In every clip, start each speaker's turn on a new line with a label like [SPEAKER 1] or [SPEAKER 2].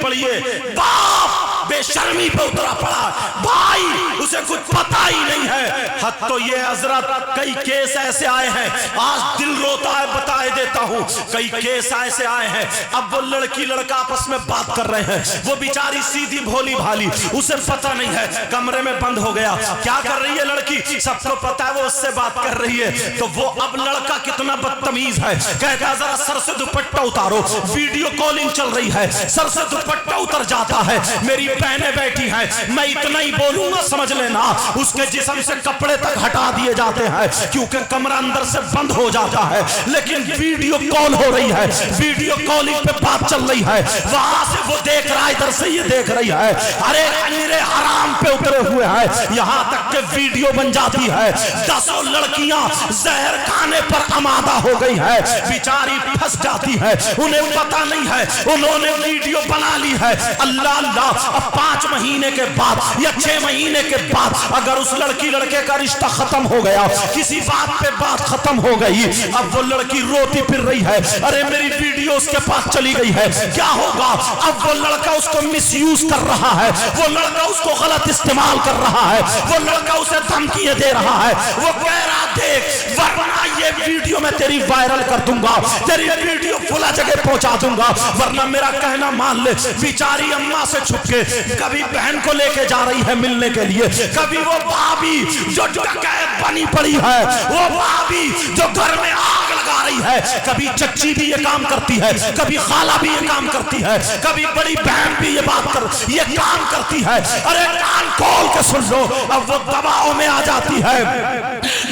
[SPEAKER 1] पढ़िए। बाप बेशर्मी पे उतरा पड़ा, भाई उसे कुछ पता ही नहीं है। हद तो ये हजरत, कई केस ऐसे आए हैं, आज दिल रोता है बताए देता हूं। कई केस ऐसे आए हैं, अब वो लड़की लड़का आपस में बात कर रहे हैं, वो बेचारी सीधी भोली भाली, उसे पता नहीं है, कमरे में बंद हो गया। क्या कर रही है लड़की, सबको पता है वो उससे बात कर रही है। तो वो अब लड़का कितना बदतमीज है, कहता है जरा सर से दुपट्टा उतारो, वीडियो कॉलिंग चल रही है, सर से दुपट्टा उतर जाता है, मेरी बहनें बैठी हैं, मैं इतना ही बोलूंगा समझ लेना, उसके जिस्म से कपड़े तक हटा दिए जाते हैं क्योंकि कमरा अंदर से बंद हो जाता है। लेकिन वीडियो कॉल हो रही है, वीडियो कॉलिंग पे बात चल रही है, वहां से वो देख रहा है, इधर से ये देख रही है। अरे अमीरे हराम पे उतरे हुए हैं, यहां तक के वीडियो बन जाती है। 10 लड़कियां जहर खाने पर आमादा हो गई है, बेचारी फंस जाती है, उन्हें पता नहीं है, उन्होंने वीडियो बना ली है। अल्लाह अल्लाह, अब 5 महीने के बाद या 6 महीने के बाद अगर उस लड़की लड़के का रिश्ता खत्म हो गया, किसी बात पे बात खत्म हो गई, अब वो लड़की रोती फिर रही है, अरे मेरी वीडियो उसके पास चली गई है, क्या होगा? अब वो लड़का उसको मिसयूज कर रहा है, वो लड़का उसको गलत इस्तेमाल कर रहा है, वो लड़का उसे धमकियां दे रहा है, वो कह रहा देख वरना ये वीडियो मैं तेरी वायरल कर दूंगा, तेरी वीडियो फुला जगह पहुंचा दूंगा, वरना मेरा कहना मान ले। बेचारी अम्मा से छुप के कभी बहन को लेके जा रही है मिलने के लिए, कभी वो भाभी जो डकैत बनी पड़ी है, वो भाभी जो घर में आग लगा रही है, कभी चच्ची भी ये काम करती है, कभी खाला भी ये काम करती है, कभी बड़ी बहन भी ये काम करती है। अरे कान खोल के सुन लो, अब वो दबाव में आ जाती है,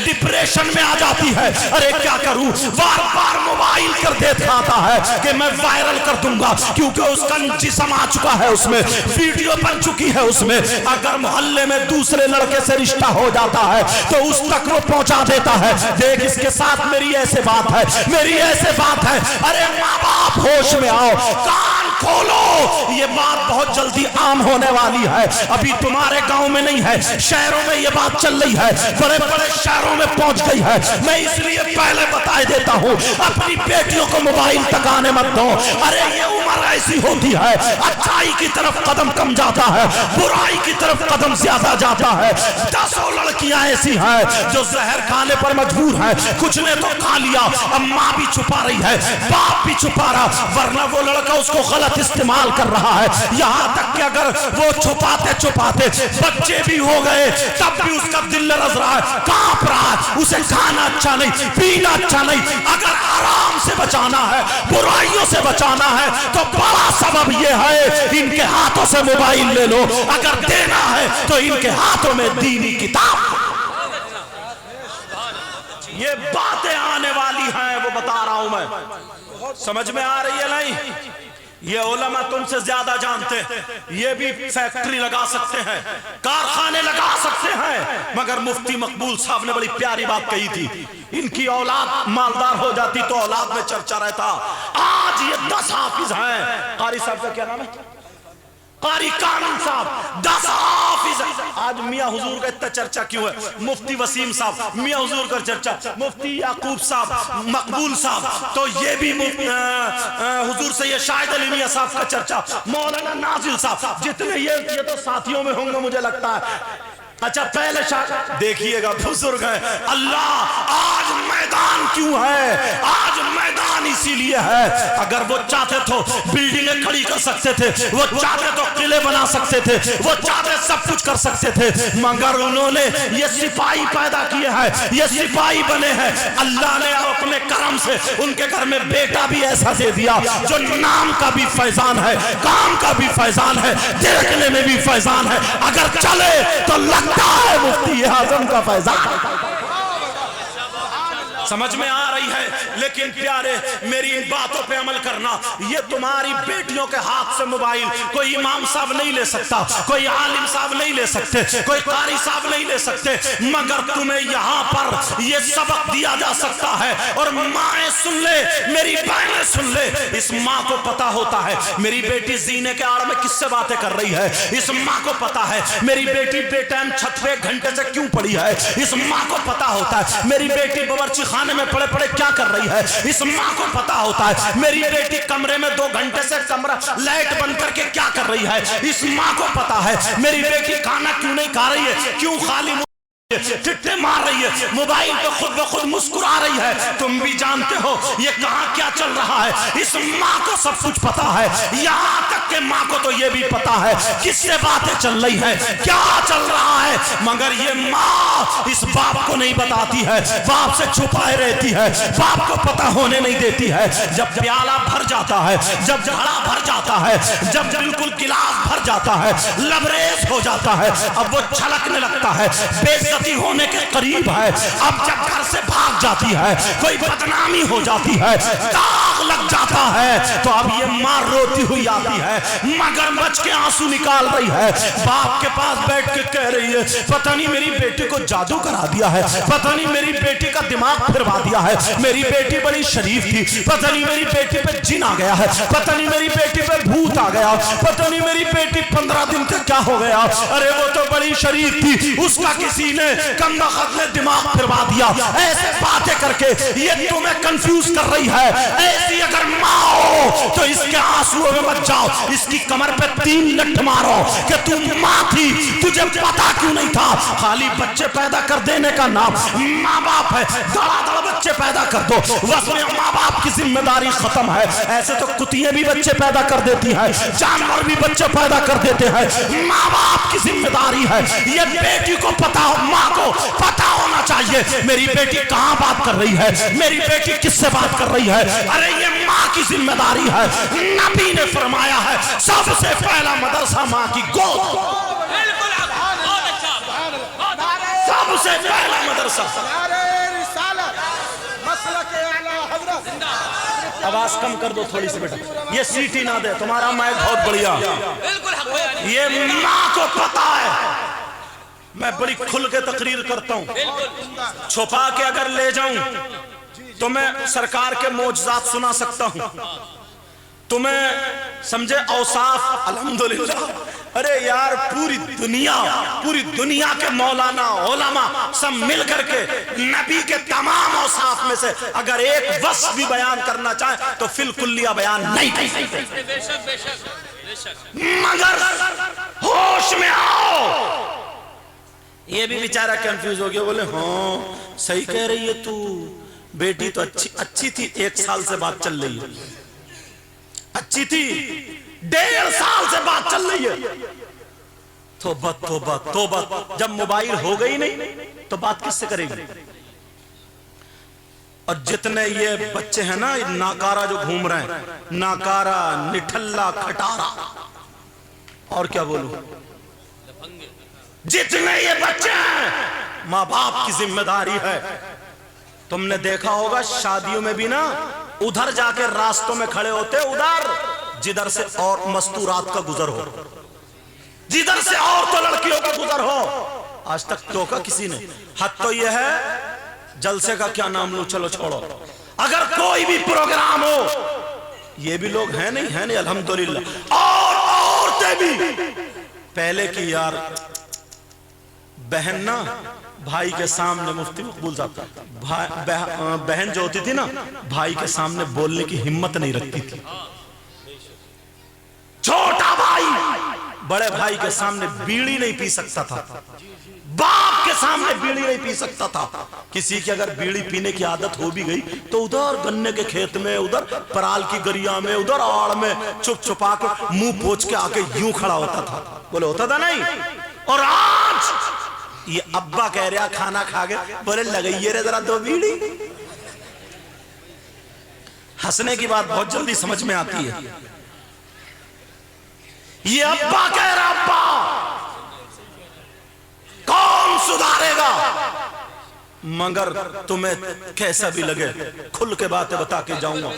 [SPEAKER 1] डिप्रेशन में आ जाती है, अरे क्या करूं, बार बार मोबाइल कर दिखाता है कि मैं वायरल कर दूंगा, क्योंकि उसका जिस्म आ चुका है, उसमें वीडियो बन चुकी है उसमें। अगर मोहल्ले में दूसरे लड़के से रिश्ता हो जाता है तो उस तक वो पहुंचा देता है, देख इसके साथ मेरी ऐसे बात है, मेरी ऐसे बात है। अरे माँ बाप होश में आओ, कान खोलो, ये बात बहुत जल्दी आम होने वाली है। अभी तुम्हारे गांव में नहीं है, शहरों में ये बात चल रही है, बड़े बड़े शहरों में पहुंच गई है। मैं इसलिए पहले बता देता हूं, अपनी बेटियों को मोबाइल तक आने मत दो। अरे ये उम्र ऐसी होती है, अच्छाई की तरफ कदम कम जाता है, बुराई की तरफ कदम ज्यादा जाता है। 10 लड़कियां ऐसी हैं जो जहर खाने पर मजबूर हैं, कुछ ने तो खा लिया, अब माँ भी छुपा रही है, बाप भी छुपा रहा, वरना वो लड़का उसको गलत इस्तेमाल कर रहा है। यहाँ तक कि अगर वो छुपाते छुपाते बच्चे भी हो गए, तब भी उसका दिल लरज रहा है, कांप रहा है, उसे खाना अच्छा नहीं, पीना अच्छा नहीं। अगर आराम से बचाना है, बुराइयों से बचाना है, तो बड़ा सबब ये है, इनके हाथों से मोबाइल ले लो। अगर देना है तो इनके हाथों में दीनी किताब। ये बातें आने वाली हैं, वो बता रहा हूं मैं, समझ में आ रही है नहीं? ये उलमा तुमसे ज्यादा जानते हैं, ये भी फैक्ट्री लगा सकते हैं, कारखाने लगा सकते हैं, मगर मुफ्ती मकबूल साहब ने बड़ी प्यारी बात कही थी, इनकी औलाद मालदार हो जाती तो औलाद में चर्चा रहता। आज ये 10 हाफिज हैं, कारी साहब का क्या नाम है, कारी कानून साहब, 10 हाफिज। आज मियां हुजूर का इतना चर्चा क्यों है? मुफ्ती वसीम साहब, मियां हुजूर का चर्चा, मुफ्ती याकूब साहब, मकबूल साहब, तो ये भी हुजूर से ये शाहिद अली मियां साहब का चर्चा, मौलाना नाजिल साहब, जितने ये तो साथियों में होंगे मुझे लगता है। अच्छा पहले देखिएगा बुजुर्ग है। अल्लाह आज मैदान क्यों है? आज मैदान इसीलिए है, अगर वो चाहते तो बिल्डिंगें खड़ी कर सकते थे, वो चाहते तो किले बना सकते थे, वो चाहते सब कुछ कर सकते थे, मगर उन्होंने ये सिपाही पैदा किए हैं, ये सिपाही बने हैं। अल्लाह ने अपने करम से उनके घर में बेटा भी ऐसा दे दिया जो नाम का भी फैजान है, काम का भी फैजान है, देखने में भी फैजान है, अगर चले तो लगता है मुफ्ती आजम का फैजान। समझ में आ रही है? लेकिन प्यारे मेरी इन बातों पे अमल करना, ये तुम्हारी बेटियों के हाथ से मोबाइल कोई इमाम साहब नहीं ले सकता, कोई आलिम साहब नहीं ले सकते, कोई कारी साहब नहीं ले सकते, मगर तुम्हें यहाँ पर ये सबक दिया जा सकता है। और माएँ सुन ले, मेरी बहनें सुन ले, इस माँ को पता होता है मेरी बेटी जीने के आड़ में किससे बातें कर रही है, इस माँ को पता है मेरी बेटी बेटाइम छत पे 1 घंटे से क्यों पड़ी है, इस माँ को पता होता है मेरी बेटी बावर्ची खाने में पड़े पड़े क्या कर रही रही है, इस माँ को पता होता है मेरी बेटी कमरे में 2 घंटे से कमरा लाइट बंद करके क्या कर रही है, इस माँ को पता है मेरी बेटी खाना क्यों नहीं खा रही है, क्यों खाली चिट्ठे मार रही है, मोबाइल पे खुद ब खुद मुस्कुरा रही है। तुम भी जानते हो ये कहां क्या चल रहा है, इस माँ को सब कुछ पता है। यहाँ तक के माँ को तो ये भी पता है किससे बातें चल रही है, क्या चल रहा है, मगर ये माँ इस बाप को नहीं बताती है, बाप से छुपाए रहती है, बाप को पता होने नहीं देती है। जब प्याला भर जाता है, जब घड़ा भर जाता है, जब बिल्कुल गिलास भर जाता है, लबरेज हो जाता है, अब वो छलकने लगता है, बेइज्जती होने के करीब है, अब जब घर से भाग जाती है, कोई बदनामी हो जाती है, दाग लग जाता है, तो अब ये मां रोती हुई आती है, मगरमच्छ के आंसू निकाल रही है, बाप के पास बैठ के कह रही है पता नहीं मेरी बेटी को जादू करा दिया है, पता नहीं मेरी बेटी का दिमाग फिरवा दिया है, मेरी बेटी बड़ी शरीफ थी, पता नहीं मेरी बेटी पे जिन आ गया है, पता नहीं मेरी बेटी पे भूत आ गया, पता नहीं मेरी बेटी 15 दिन का क्या हो गया, अरे वो तो बड़ी शरीफ थी, उसका किसी ने कमबख्त ने दिमाग फिरवा दिया। ऐसे बातें करके ये तुम्हें कंफ्यूज कर रही है। ऐसी अगर माँ हो तो इसके आंसुओं में मत जाओ, इसकी कमर पे 3 लठ मारो कि तू माँ थी, तुझे पता क्यों नहीं था। खाली बच्चे पैदा कर देने का नाम माँ बाप है, धड़ाधड़ बच्चे पैदा कर दो, बस में माँ बाप की जिम्मेदारी खत्म है। ऐसे तो कुतियां भी बच्चे पैदा कर देती है, जानवर भी बच्चे पैदा कर देते हैं, माँ बाप की जिम्मेदारी है। ये बेटी को पता हो, माँ को पता होना चाहिए मेरी बेटी कहां बात कर रही है, मेरी बेटी किससे बात कर रही है। अरे ये माँ की जिम्मेदारी है। नबी ने फरमाया है सबसे पहला मदरसा माँ की गोद, सबसे पहला मदरसा। आवाज कम कर दो थोड़ी सी बेटा, ये सीटी ना दे, तुम्हारा माइक बहुत बढ़िया। ये माँ को पता है। मैं बड़ी खुल के तकरीर करता हूं, छुपा के अगर ले जाऊं तो मैं सरकार के मौजज़ात सुना सकता हूं, तुम्हें समझे औसाफ अल्हम्दुलिल्लाह। अरे यार पूरी दुनिया के मौलाना उलमा सब मिल करके नबी के तमाम औसाफ में से अगर एक वस्फ भी बयान करना चाहे तो फिल कुल्लिया बयान नहीं कर सकते। मगर होश में आओ। ये भी बेचारा कंफ्यूज हो गया, बोले हाँ सही कह रही है तू, बेटी तो अच्छी थी, 1 साल से बात चल रही है, अच्छी थी, 1.5 साल से बात चल रही है। तौबा तौबा तौबा, जब मोबाइल हो गई नहीं तो बात किससे करेगी। और जितने ये बच्चे हैं ना नाकारा जो घूम रहे हैं, नाकारा, निठल्ला, खटारा, और क्या बोलूं, जितने ये बच्चे हैं माँ बाप की जिम्मेदारी है। तुमने देखा होगा शादियों में भी ना उधर जाके रास्तों में खड़े होते, उधर जिधर से और मस्तूरात का गुजर हो, जिधर से और तो लड़कियों का गुजर हो, आज तक टोका किसी ने। हद तो यह है जलसे का क्या नाम लूं, चलो छोड़ो, अगर कोई भी प्रोग्राम हो, ये भी लोग हैं नहीं अल्हम्दुलिल्लाह, और औरतें भी। पहले की यार बहन ना भाई के सामने, मुफ्ती मकबूल साहब, बहन जो होती थी ना भाई के सामने बोलने की हिम्मत नहीं रखती थी। छोटा भाई बड़े भाई के सामने बीड़ी नहीं पी सकता था, बाप के सामने बीड़ी नहीं पी सकता था। किसी की अगर बीड़ी पीने की आदत हो भी गई तो उधर गन्ने के खेत में, उधर पराल की गरिया में, उधर आड़ में चुप छुपा के मुंह पोंछ के आके यूं खड़ा होता था। बोले होता था नहीं। और आज ये अब्बा कह रहा खाना खा गए, बोले लगाइए रे जरा 2 बीड़ी। हंसने की बात बहुत जल्दी समझ में आती है। ये अब्बा कह रहा, अब्बा कौन सुधारेगा। मगर तुम्हें कैसा भी लगे खुल के बातें बता के जाऊंगा।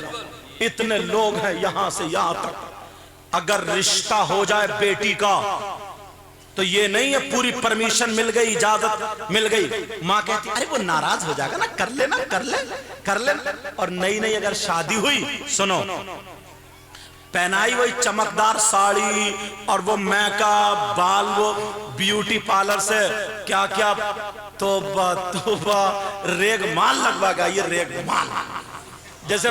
[SPEAKER 1] इतने लोग हैं यहां से यहां तक, अगर रिश्ता हो जाए बेटी का तो ये नहीं है पूरी परमिशन मिल गई, इजाजत मिल गई, माँ कहती अरे वो नाराज हो जाएगा ना, कर लेना कर लेना। और नई अगर शादी हुई, सुनो, पहनाई वही चमकदार साड़ी और वो मेकअप, बाल वो ब्यूटी पार्लर से क्या क्या, तौबा तौबा, रेगमाल लगवाएगा ये रेगमाल। जैसे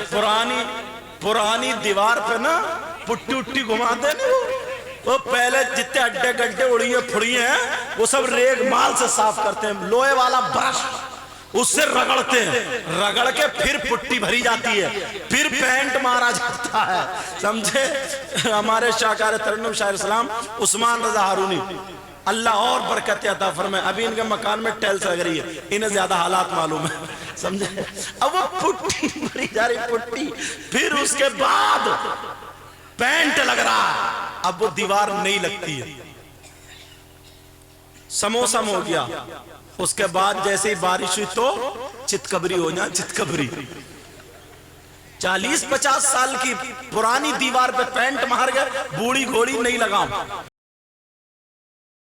[SPEAKER 1] पुरानी दीवार पे ना पुट्टी उट्टी घुमाते नहीं, वो पहले जितने अड्डे गड्ढे उड़िए फुड़िए हैं वो सब रेग माल से साफ करते हैं, लोहे वाला ब्रश उससे रगड़ते हैं, रगड़ के फिर पुट्टी भरी जाती है, फिर पेंट मारा जाता है, समझे। हमारे शाहकार तरन्नुम शायर इस्लाम उस्मान रजा हारूनी, अल्लाह और बरकत अता फरमाए, अभी इनके मकान में टाइल्स लग रही है, इन्हें ज्यादा हालात मालूम है, समझे। अब वो पुट्टी भरी जा रही पुट्टी, फिर उसके बाद पेंट लग रहा है, अब वो दीवार नहीं लगती है, समोसम हो गया। उसके बाद जैसे ही बारिश हुई तो चितकबरी हो जाए, चितकबरी 40-50 साल की पुरानी दीवार पे पेंट मार गए, बूढ़ी घोड़ी नहीं लगाऊं।